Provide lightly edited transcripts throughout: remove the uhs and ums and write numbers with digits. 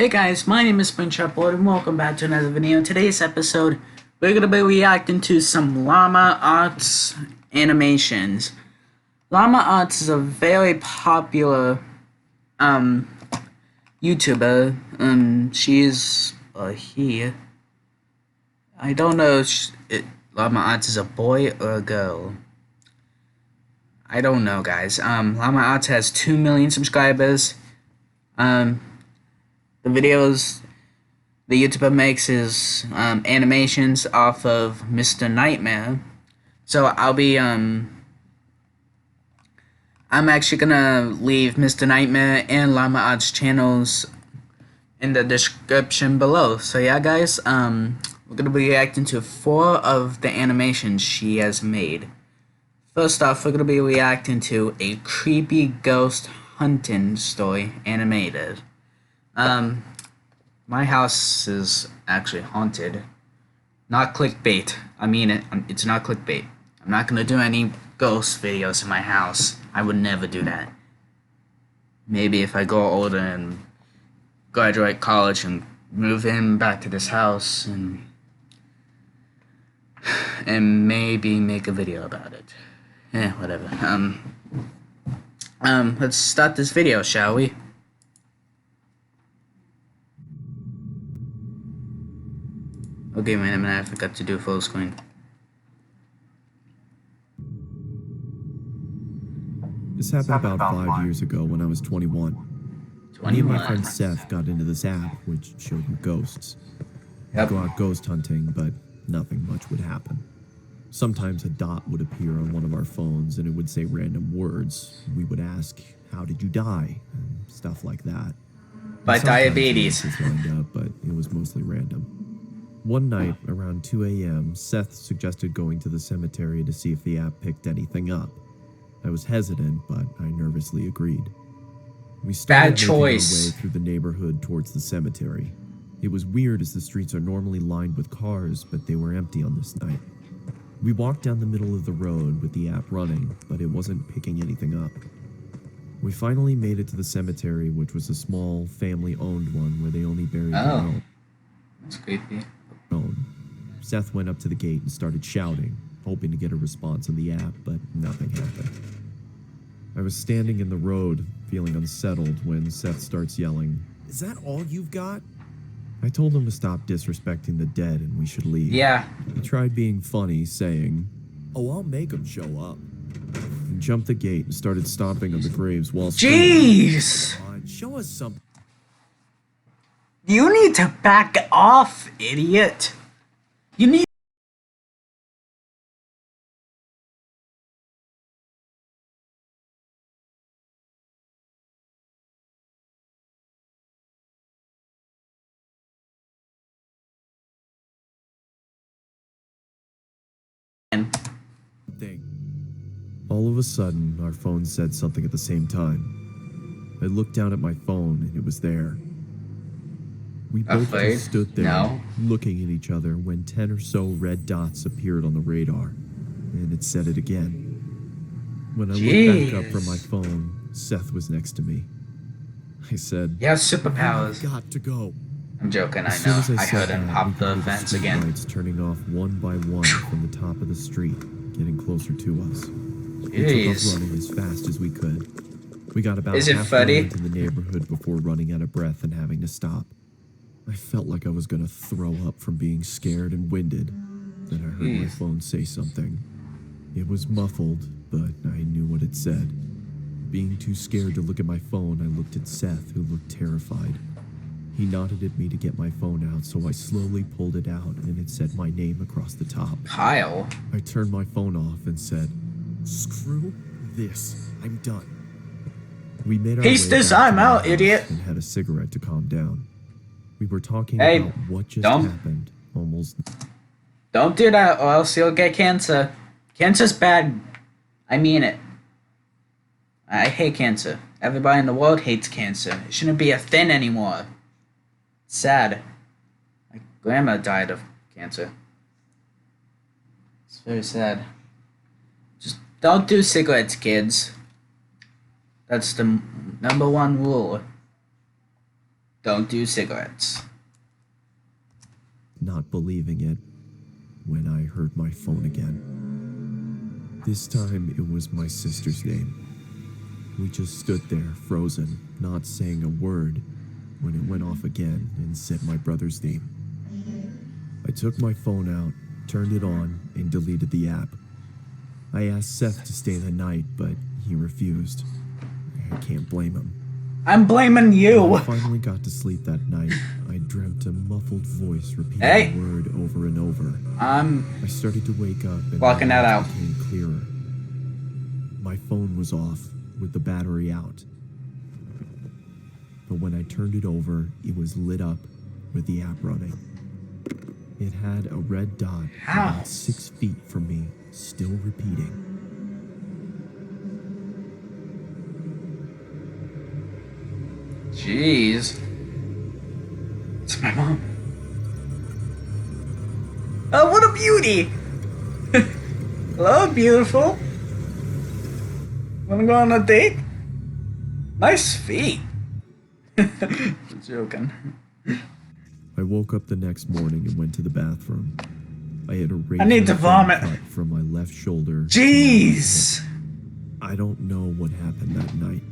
Hey guys, my name is Springtrapboard and welcome back to another video. In today's episode, we're going to be reacting to some Llama Arts animations. Llama Arts is a very popular YouTuber. She is he. I don't know if Llama Arts is a boy or a girl. I don't know, guys. Llama Arts has 2 million subscribers. The videos the YouTuber makes is animations off of Mr. Nightmare. So I'm actually gonna leave Mr. Nightmare and Llama Arts channels in the description below. So yeah, guys, we're gonna be reacting to 4 of the animations she has made. First off, we're gonna be reacting to a creepy ghost hunting story animated. My house is actually haunted. Not clickbait. I mean it. It's not clickbait. I'm not gonna do any ghost videos in my house. I would never do that. Maybe if I go older and graduate college and move in back to this house and maybe make a video about it. Whatever. Let's start this video, shall we? Okay, wait a minute, I forgot to do full screen. This happened about 5 years ago when I was 21. Me and my friend Seth got into this app which showed you ghosts. We'd go out ghost hunting, but nothing much would happen. Sometimes a dot would appear on one of our phones and it would say random words. We would ask, "How did you die?" and stuff like that. By diabetes. Lined up, but it was mostly random. One night, around 2 a.m., Seth suggested going to the cemetery to see if the app picked anything up. I was hesitant, but I nervously agreed. We started making our way through the neighborhood towards the cemetery. It was weird as the streets are normally lined with cars, but they were empty on this night. We walked down the middle of the road with the app running, but it wasn't picking anything up. We finally made it to the cemetery, which was a small, family-owned one where they only buried their own. That's creepy. Seth went up to the gate and started shouting, hoping to get a response on the app, but nothing happened. I was standing in the road, feeling unsettled, when Seth starts yelling, "Is that all you've got?" I told him to stop disrespecting the dead and we should leave. Yeah. He tried being funny, saying, "Oh, I'll make them show up," and jumped the gate and started stomping on the graves while Jeez! Show us something. You need to back off, idiot. You need thing. All of a sudden, our phones said something at the same time. I looked down at my phone and it was there. We both just stood there, looking at each other when 10 or so red dots appeared on the radar, and it said it again. When I looked back up from my phone, Seth was next to me. I said, "You have superpowers." "I've got to go." I'm joking, I know. I heard him hop the fence again. Lights turning off one by one from the top of the street, getting closer to us. We took off running as fast as we could. We got about halfway into the neighborhood before running out of breath and having to stop. I felt like I was gonna throw up from being scared and winded. Then I heard my phone say something. It was muffled, but I knew what it said. Being too scared to look at my phone, I looked at Seth, who looked terrified. He nodded at me to get my phone out, so I slowly pulled it out, and it said my name across the top. Kyle? I turned my phone off and said, "Screw this, I'm done." We made our way back to I'm my out, house idiot. and had a cigarette to calm down. We were talking about what just happened almost. Don't do that or else you'll get cancer. Cancer's bad. I mean it. I hate cancer. Everybody in the world hates cancer. It shouldn't be a thing anymore. It's sad. My grandma died of cancer. It's very sad. Just don't do cigarettes, kids. That's the #1 rule. Don't do cigarettes. Not believing it when I heard my phone again. This time it was my sister's name. We just stood there, frozen, not saying a word, when it went off again and said my brother's name. I took my phone out, turned it on, and deleted the app. I asked Seth to stay the night, but he refused. I can't blame him. I'm blaming you! When I finally got to sleep that night, I dreamt a muffled voice repeating the word over and over. I started to wake up and blocking that out. Became clearer. My phone was off, with the battery out. But when I turned it over, it was lit up with the app running. It had a red dot about 6 feet from me, still repeating. Jeez. It's my mom. Oh, what a beauty! Hello, beautiful. Wanna go on a date? Nice feet. Joking. I woke up the next morning and went to the bathroom. I had a I need to vomit cut from my left shoulder. Jeez. I don't know what happened that night,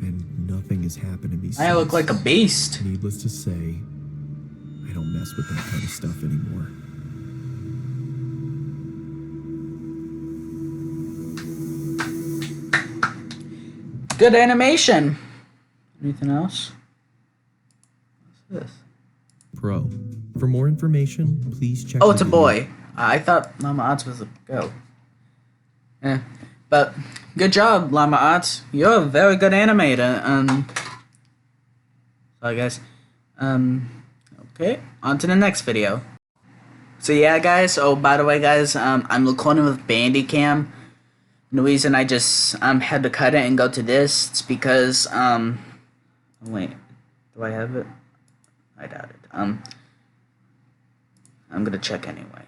and nothing has happened to me since. I look like a beast. Needless to say, I don't mess with that kind of stuff anymore. Good animation. Anything else? What's this? Pro. For more information, please check. Oh, it's a boy. I thought Llama Odds was a girl. But good job, Llama Odds. You're a very good animator. Sorry guys. Okay, on to the next video. So yeah, guys. Oh, by the way, guys, I'm recording with Bandicam. The reason I just had to cut it and go to this is because wait, do I have it? I doubt it. I'm gonna check anyway.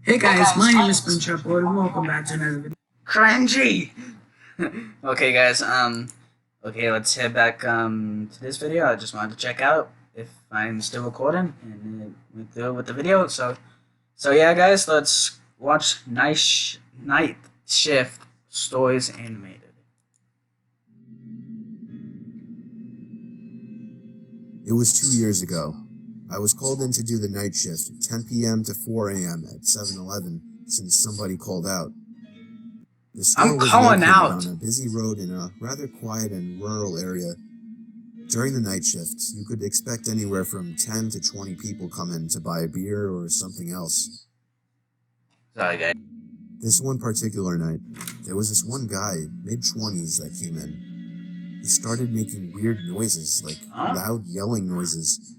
Hey guys, my name is Ben Trapwood and welcome back to another video. Cringy! Okay guys, okay, let's head back to this video. I just wanted to check out if I'm still recording and went through with the video. So yeah guys, let's watch Night Shift Stories Animated. It was 2 years ago. I was called in to do the night shift, 10 p.m. to 4 a.m. at 7-Eleven, since somebody called out. The store was located on a busy road in a rather quiet and rural area. During the night shift, you could expect anywhere from 10 to 20 people come in to buy a beer or something else. Sorry guys. This one particular night, there was this one guy, mid-20s, that came in. He started making weird noises, like loud yelling noises.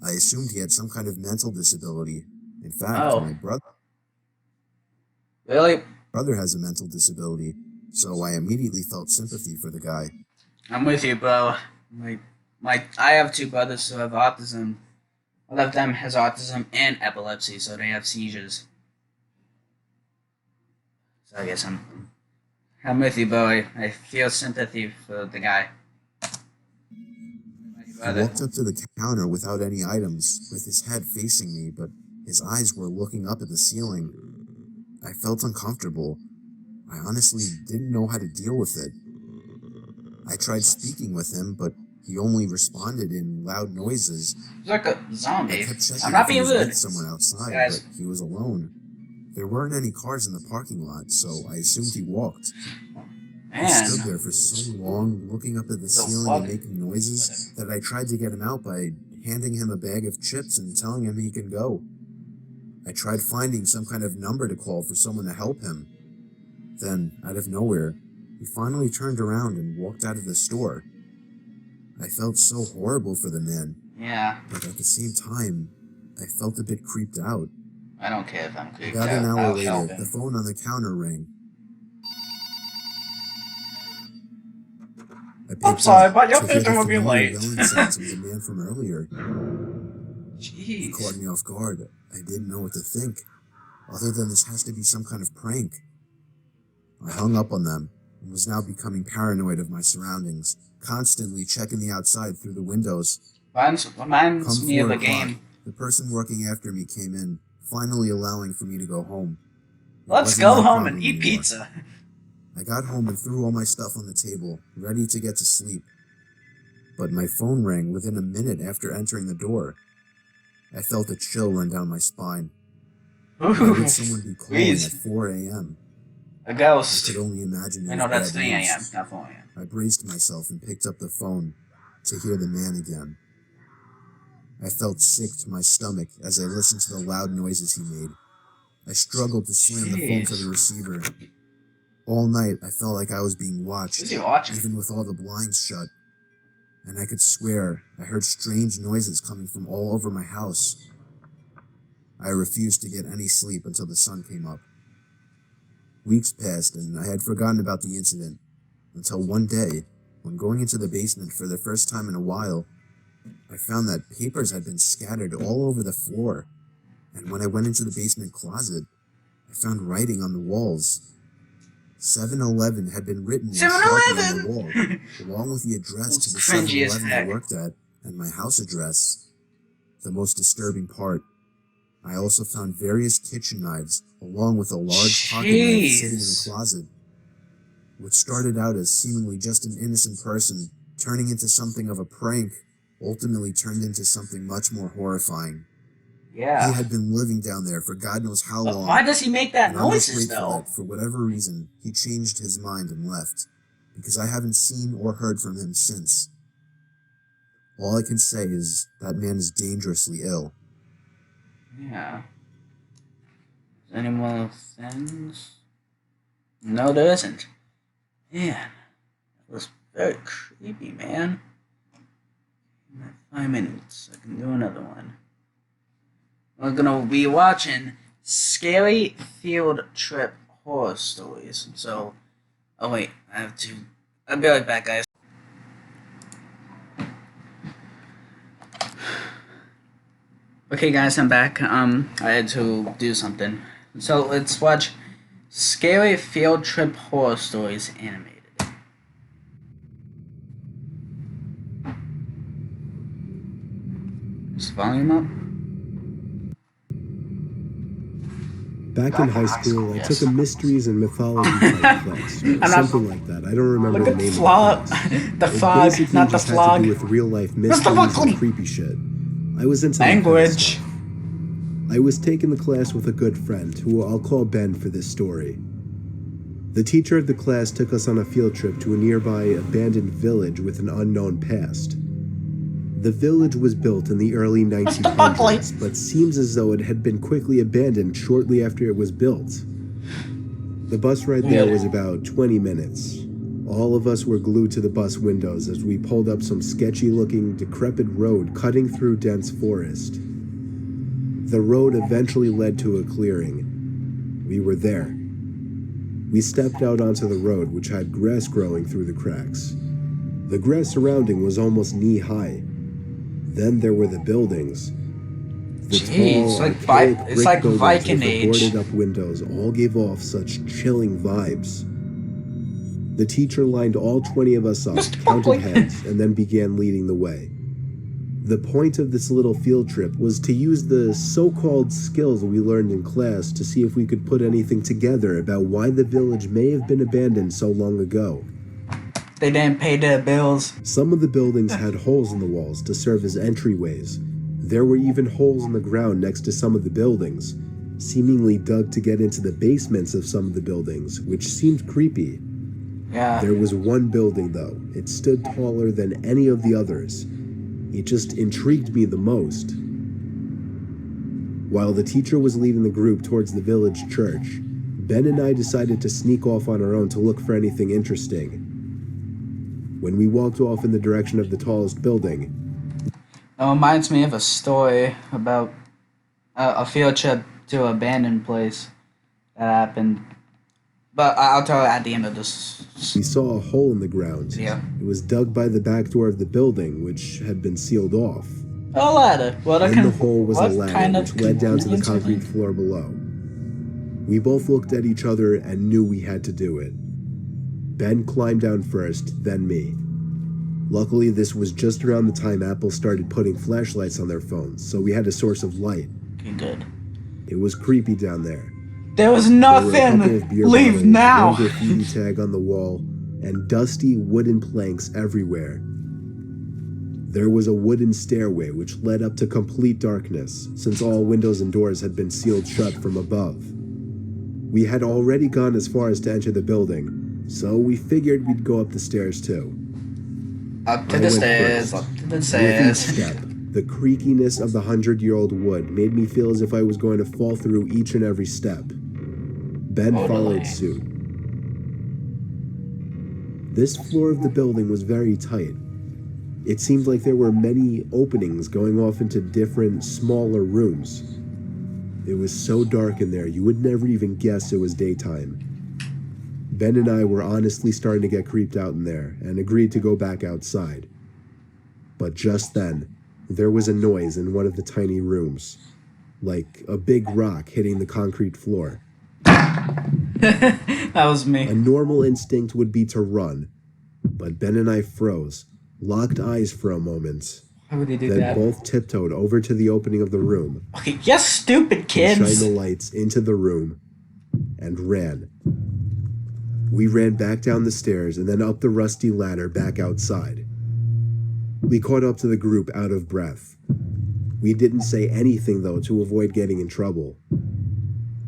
I assumed he had some kind of mental disability. In fact, my brother has a mental disability, so I immediately felt sympathy for the guy. I'm with you, bro. I have two brothers who have autism. One of them has autism and epilepsy, so they have seizures. So I guess I'm with you, bro. I feel sympathy for the guy. He walked up to the counter without any items, with his head facing me, but his eyes were looking up at the ceiling. I felt uncomfortable. I honestly didn't know how to deal with it. I tried speaking with him, but he only responded in loud noises. He's like a zombie. I kept checking I'm not if he being was rude. with someone outside, Guys. but he was alone. There weren't any cars in the parking lot, so I assumed he walked. Man. He stood there for so long, looking up at the ceiling and making noises, that I tried to get him out by handing him a bag of chips and telling him he could go. I tried finding some kind of number to call for someone to help him. Then, out of nowhere, he finally turned around and walked out of the store. I felt so horrible for the man. Yeah. But at the same time, I felt a bit creeped out. I don't care if I'm creeped About out. an hour I'll later, help the him. phone on the counter rang. I picked sorry, up but your to hear picture the will be familiar late. yelling sounds of the man from earlier. It caught me off guard. I didn't know what to think, other than this has to be some kind of prank. I hung up on them and was now becoming paranoid of my surroundings, constantly checking the outside through the windows. Reminds me of a game. The person working after me came in, finally allowing for me to go home. Let's go home and eat pizza. I got home and threw all my stuff on the table, ready to get to sleep. But my phone rang within a minute after entering the door. I felt a chill run down my spine. Why would someone be calling at 4 a.m.? A ghost. I could only imagine. I know that's 3 a.m., not 4 a.m. I braced myself and picked up the phone to hear the man again. I felt sick to my stomach as I listened to the loud noises he made. I struggled to slam the phone to the receiver. All night, I felt like I was being watched, even with all the blinds shut. And I could swear I heard strange noises coming from all over my house. I refused to get any sleep until the sun came up. Weeks passed, and I had forgotten about the incident, until one day, when going into the basement for the first time in a while, I found that papers had been scattered all over the floor, and when I went into the basement closet, I found writing on the walls. 7-Eleven had been written in Sharpie on the wall, along with the address to the 7-Eleven I worked at, and my house address. The most disturbing part, I also found various kitchen knives, along with a large pocket knife sitting in the closet. What started out as seemingly just an innocent person turning into something of a prank ultimately turned into something much more horrifying. Yeah. He had been living down there for God knows how long. Why does he make that noises, though? For whatever reason, he changed his mind and left, because I haven't seen or heard from him since. All I can say is that man is dangerously ill. Yeah. Is there any more things? No, there isn't. Man, that was very creepy, man. 5 minutes. I can do another one. We're gonna be watching Scary Field Trip Horror Stories. So, oh wait, I'll be right back, guys. Okay, guys, I'm back. I had to do something. So let's watch Scary Field Trip Horror Stories animated. Is the volume up? Back in high school, I took a mysteries and mythology type class, or something like that. I don't remember the name of the class. The fog, not the flog. Had to do with real life mysteries and creepy shit. I was into language. I was taking the class with a good friend, who I'll call Ben for this story. The teacher of the class took us on a field trip to a nearby abandoned village with an unknown past. The village was built in the early 1900s, but seems as though it had been quickly abandoned shortly after it was built. The bus ride there was about 20 minutes. All of us were glued to the bus windows as we pulled up some sketchy-looking, decrepit road cutting through dense forest. The road eventually led to a clearing. We were there. We stepped out onto the road, which had grass growing through the cracks. The grass surrounding was almost knee-high. Then there were the buildings. The tall, it's like Viking Age. Boarded up windows all gave off such chilling vibes. The teacher lined all 20 of us up, counted heads, and then began leading the way. The point of this little field trip was to use the so-called skills we learned in class to see if we could put anything together about why the village may have been abandoned so long ago. They didn't pay their bills. Some of the buildings had holes in the walls to serve as entryways. There were even holes in the ground next to some of the buildings, seemingly dug to get into the basements of some of the buildings, which seemed creepy. Yeah. There was one building, though. It stood taller than any of the others. It just intrigued me the most. While the teacher was leading the group towards the village church, Ben and I decided to sneak off on our own to look for anything interesting. When we walked off in the direction of the tallest building, it reminds me of a story about a field trip to an abandoned place that happened. But I'll tell you at the end of this. We saw a hole in the ground. Yeah. It was dug by the back door of the building, which had been sealed off. A ladder. What In the hole was a ladder which led down to the concrete floor below. We both looked at each other and knew we had to do it. Ben climbed down first, then me. Luckily, this was just around the time Apple started putting flashlights on their phones, so we had a source of light. Okay, good. It was creepy down there. There was nothing. Leave now. One graffiti tag on the wall, and dusty wooden planks everywhere. There was a wooden stairway which led up to complete darkness, since all windows and doors had been sealed shut from above. We had already gone as far as to enter the building, so we figured we'd go up the stairs too. Up to the stairs, up to the stairs. With each step, the creakiness of the 100-year-old wood made me feel as if I was going to fall through each and every step. Ben followed suit. This floor of the building was very tight. It seemed like there were many openings going off into different, smaller rooms. It was so dark in there, you would never even guess it was daytime. Ben and I were honestly starting to get creeped out in there and agreed to go back outside. But just then, there was a noise in one of the tiny rooms, like a big rock hitting the concrete floor. That was me. A normal instinct would be to run, but Ben and I froze, locked eyes for a moment. Why would he do then that? Both tiptoed over to the opening of the room. Okay, yes, stupid kids. Shined the lights into the room and ran. We ran back down the stairs and then up the rusty ladder back outside. We caught up to the group out of breath. We didn't say anything though to avoid getting in trouble.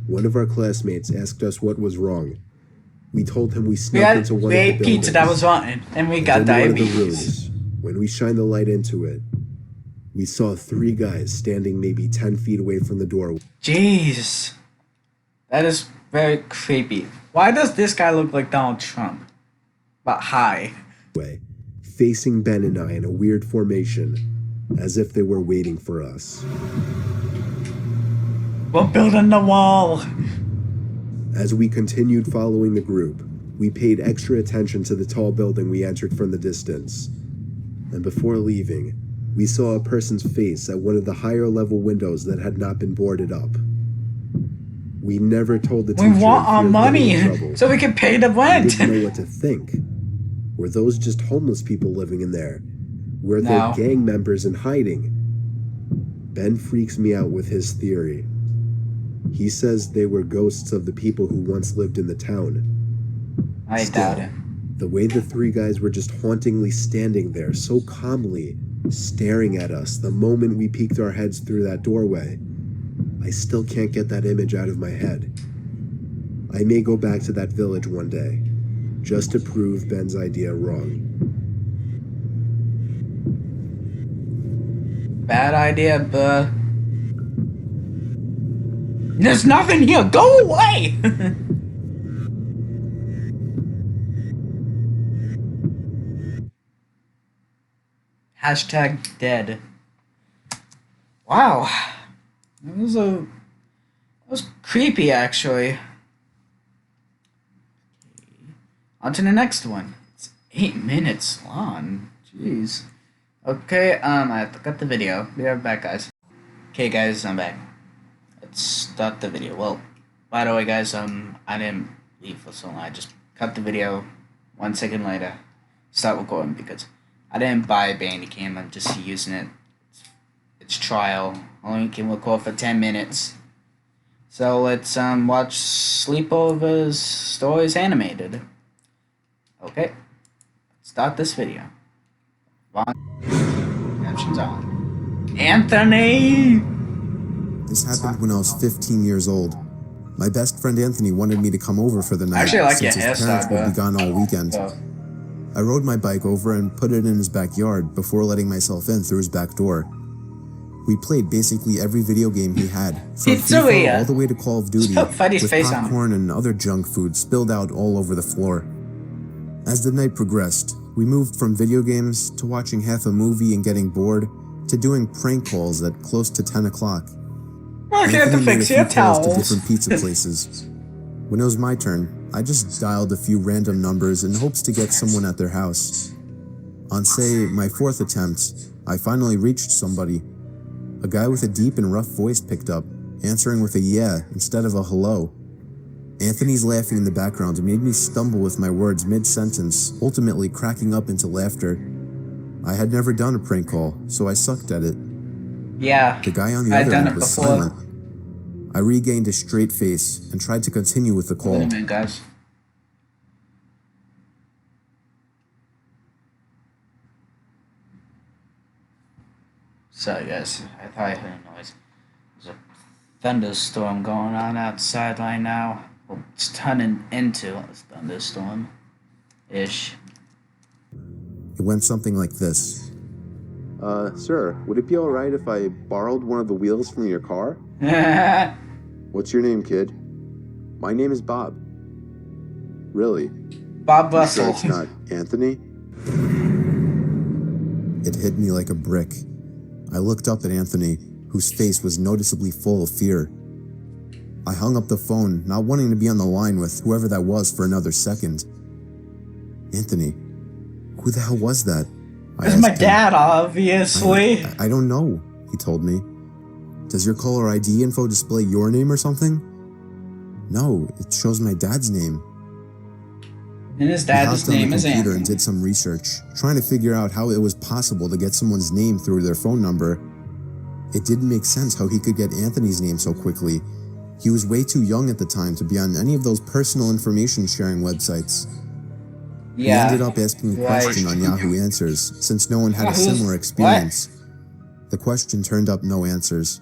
One of our classmates asked us what was wrong. We told him we snuck into one of the buildings. We ate pizza that was rotten, and we got diabetes. When we shined the light into it, we saw 3 guys standing maybe 10 feet away from the door. Jeez. That is very creepy. Why does this guy look like Donald Trump? But high. Facing Ben and I in a weird formation, as if they were waiting for us. We're building the wall. As we continued following the group, we paid extra attention to the tall building we entered from the distance. And before leaving, we saw a person's face at one of the higher level windows that had not been boarded up. We never told the teacher. We want our money so we can pay the rent. We didn't know what to think. Were those just homeless people living in there? Were there gang members in hiding? Ben freaks me out with his theory. He says they were ghosts of the people who once lived in the town. I doubt it. The way the 3 guys were just hauntingly standing there, so calmly, staring at us the moment we peeked our heads through that doorway, I still can't get that image out of my head. I may go back to that village one day, just to prove Ben's idea wrong. Bad idea, but there's nothing here. Go away. Hashtag dead. Wow. That was creepy, actually. On to the next one. It's 8 minutes long. Jeez. Okay, I have to cut the video. Be right back, guys. Okay, guys, I'm back. Let's start the video. Well, by the way, guys, I didn't leave for so long. I just cut the video 1 second later. Start recording because I didn't buy a Bandicam. I'm just using it. It's trial. Only can record for 10 minutes. So let's watch Sleepovers Stories Animated. Okay, let's start this video. Captions on. Anthony! This happened when I was 15 years old. My best friend Anthony wanted me to come over for the night since his parents would be gone all weekend. I rode my bike over and put it in his backyard before letting myself in through his back door. We played basically every video game he had, from FIFA all the way to Call of Duty, with popcorn and other junk food spilled out all over the floor. As the night progressed, we moved from video games to watching half a movie and getting bored to doing prank calls at close to 10 o'clock. Anthony made a few calls to different pizza places. When it was my turn, I just dialed a few random numbers in hopes to get someone at their house. On, say, my 4th attempt, I finally reached somebody A guy with a deep and rough voice picked up, answering with a yeah instead of a hello. Anthony's laughing in the background made me stumble with my words mid-sentence, ultimately cracking up into laughter. I had never done a prank call, so I sucked at it. Yeah, The guy on the other end was silent. I regained a straight face and tried to continue with the call. Wait a minute, guys. Sorry, guys. I thought I heard a noise. There's a thunderstorm going on outside right now. Well, it's turning into a thunderstorm-ish. It went something like this. Sir, would it be alright if I borrowed one of the wheels from your car? What's your name, kid? My name is Bob. Really? Bob Russell. Sure it's not Anthony? It hit me like a brick. I looked up at Anthony, whose face was noticeably full of fear. I hung up the phone, not wanting to be on the line with whoever that was for another second. Anthony, who the hell was that? It's my dad, obviously. I don't know, he told me. Does your caller ID info display your name or something? No, it shows my dad's name. And his dad's name is Anthony. And did some research, trying to figure out how it was possible to get someone's name through their phone number. It didn't make sense how he could get Anthony's name so quickly. He was way too young at the time to be on any of those personal information sharing websites. Yeah. He ended up asking a question on Yahoo Answers, since no one had a similar experience. The question turned up no answers.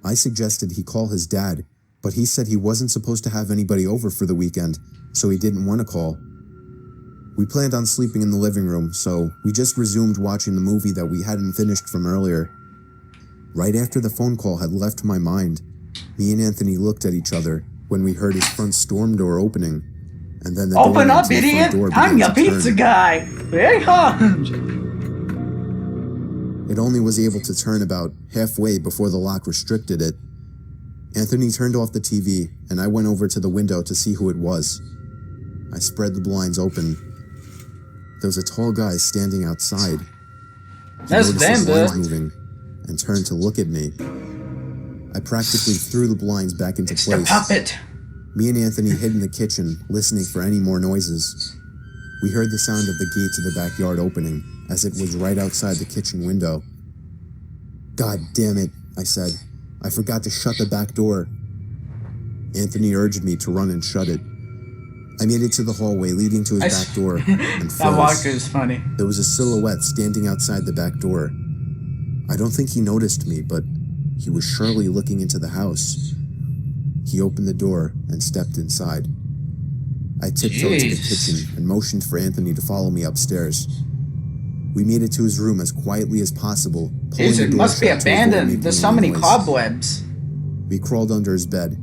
I suggested he call his dad, but he said he wasn't supposed to have anybody over for the weekend, so he didn't want to call. We planned on sleeping in the living room, so we just resumed watching the movie that we hadn't finished from earlier. Right after the phone call had left my mind, me and Anthony looked at each other when we heard his front storm door opening, and then the Open up, idiot! I'm your pizza guy! Very hard! It only was able to turn about halfway before the lock restricted it. Anthony turned off the TV, and I went over to the window to see who it was. I spread the blinds open. There was a tall guy standing outside. That's damn good. Moving, and turned to look at me. I practically threw the blinds back into place. The puppet. Me and Anthony hid in the kitchen, listening for any more noises. We heard the sound of the gate to the backyard opening, as it was right outside the kitchen window. God damn it, I said. I forgot to shut the back door. Anthony urged me to run and shut it. I made it to the hallway leading to his back door, and that walker is funny. There was a silhouette standing outside the back door. I don't think he noticed me, but he was surely looking into the house. He opened the door and stepped inside. I tiptoed to the kitchen and motioned for Anthony to follow me upstairs. We made it to his room as quietly as possible. Jeez, it must be abandoned. There's so many cobwebs. We crawled under his bed.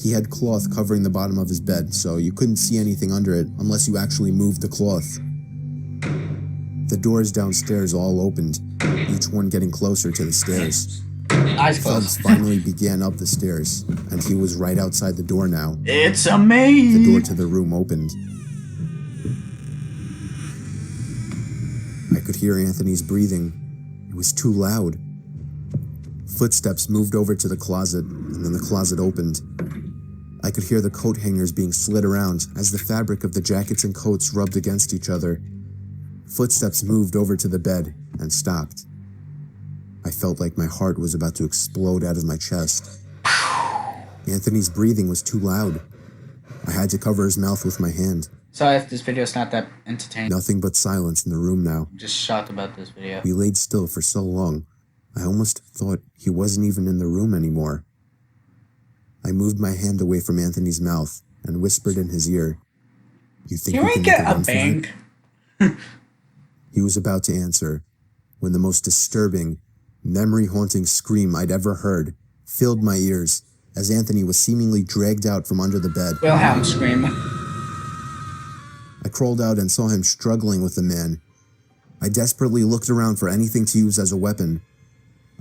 He had cloth covering the bottom of his bed, so you couldn't see anything under it unless you actually moved the cloth. The doors downstairs all opened, each one getting closer to the stairs. Thuds finally began up the stairs, and he was right outside the door now. It's amazing. The door to the room opened. I could hear Anthony's breathing. It was too loud. Footsteps moved over to the closet, and then the closet opened. I could hear the coat hangers being slid around as the fabric of the jackets and coats rubbed against each other. Footsteps moved over to the bed and stopped. I felt like my heart was about to explode out of my chest. Anthony's breathing was too loud. I had to cover his mouth with my hand. Sorry if this video's not that entertaining. Nothing but silence in the room now. I'm just shocked about this video. We laid still for so long, I almost thought he wasn't even in the room anymore. I moved my hand away from Anthony's mouth and whispered in his ear, "You think we can get a bank?" He was about to answer when the most disturbing, memory-haunting scream I'd ever heard filled my ears as Anthony was seemingly dragged out from under the bed. Wilhelm scream. I crawled out and saw him struggling with the man. I desperately looked around for anything to use as a weapon.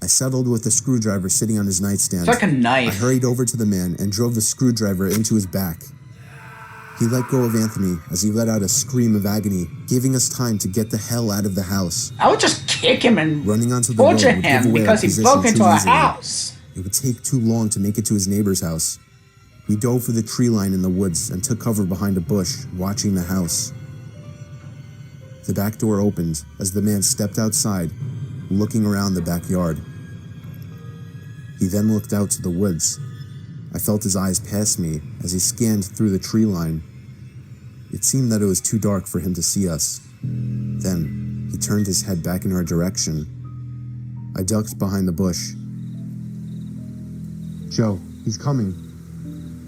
I settled with the screwdriver sitting on his nightstand. It's like a knife. I hurried over to the man and drove the screwdriver into his back. He let go of Anthony as he let out a scream of agony, giving us time to get the hell out of the house. I would just kick him and running onto the torture road would give him away because our he broke position into too our easily. house. It would take too long to make it to his neighbor's house. We dove for the tree line in the woods and took cover behind a bush, watching the house. The back door opened as the man stepped outside, looking around the backyard. He then looked out to the woods. I felt his eyes pass me as he scanned through the tree line. It seemed that it was too dark for him to see us. Then, he turned his head back in our direction. I ducked behind the bush. Joe, he's coming.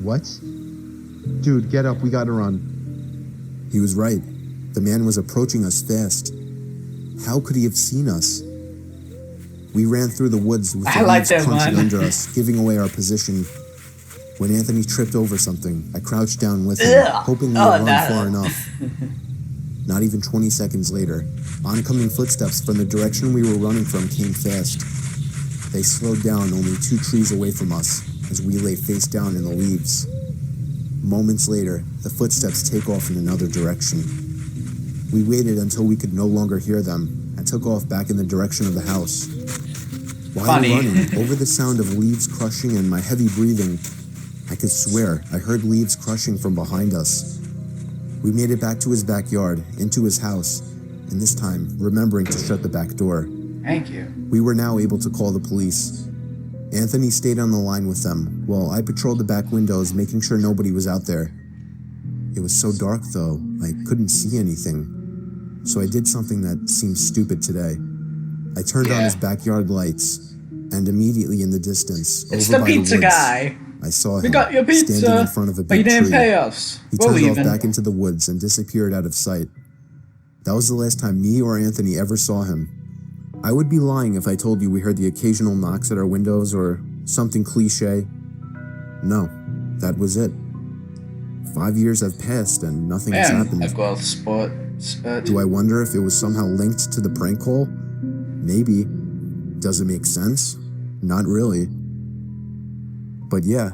What? Dude, get up, we gotta run. He was right. The man was approaching us fast. How could he have seen us? We ran through the woods with the leaves crunching under us, giving away our position. When Anthony tripped over something, I crouched down with him, hoping we would run far enough. Not even 20 seconds later, oncoming footsteps from the direction we were running from came fast. They slowed down only 2 trees away from us as we lay face down in the leaves. Moments later, the footsteps take off in another direction. We waited until we could no longer hear them and took off back in the direction of the house. While running, over the sound of leaves crushing and my heavy breathing, I could swear I heard leaves crushing from behind us. We made it back to his backyard, into his house, and this time remembering to shut the back door. Thank you. We were now able to call the police. Anthony stayed on the line with them, while I patrolled the back windows, making sure nobody was out there. It was so dark, though, I couldn't see anything. So I did something that seems stupid today. I turned on his backyard lights, and immediately in the distance, it's over the by the pizza woods, guy. I saw We him got your pizza, standing in front of a but you big didn't tree. pay us. He We're turned off leaving. back into the woods and disappeared out of sight. That was the last time me or Anthony ever saw him. I would be lying if I told you we heard the occasional knocks at our windows or something cliche. No, that was it. 5 years have passed and nothing has happened. I've got spot. Do I wonder if it was somehow linked to the prank call? Maybe. Does it make sense? Not really. But yeah,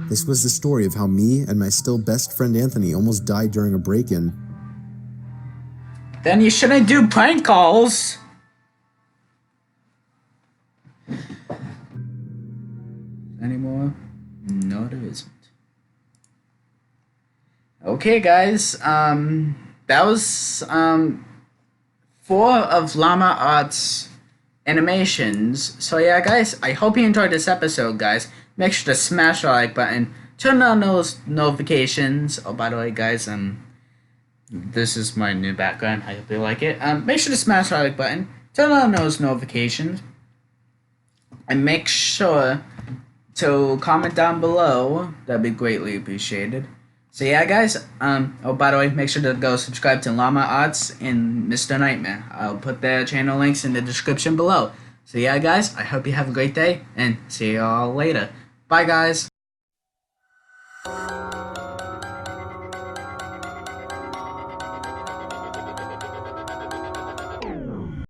this was the story of how me and my still best friend Anthony almost died during a break-in. Then you shouldn't do prank calls. Anymore? No, there isn't. Okay, guys. That was 4 of Llama Art's animations. So yeah, guys, I hope you enjoyed this episode, guys. Make sure to smash the like button, turn on those notifications. Oh, by the way, guys, this is my new background. I hope you like it. Make sure to smash the like button, turn on those notifications, and make sure to comment down below. That'd be greatly appreciated. So yeah, guys. Oh, by the way, make sure to go subscribe to Llama Arts and Mr. Nightmare. I'll put their channel links in the description below. So yeah, guys. I hope you have a great day and see you all later. Bye, guys.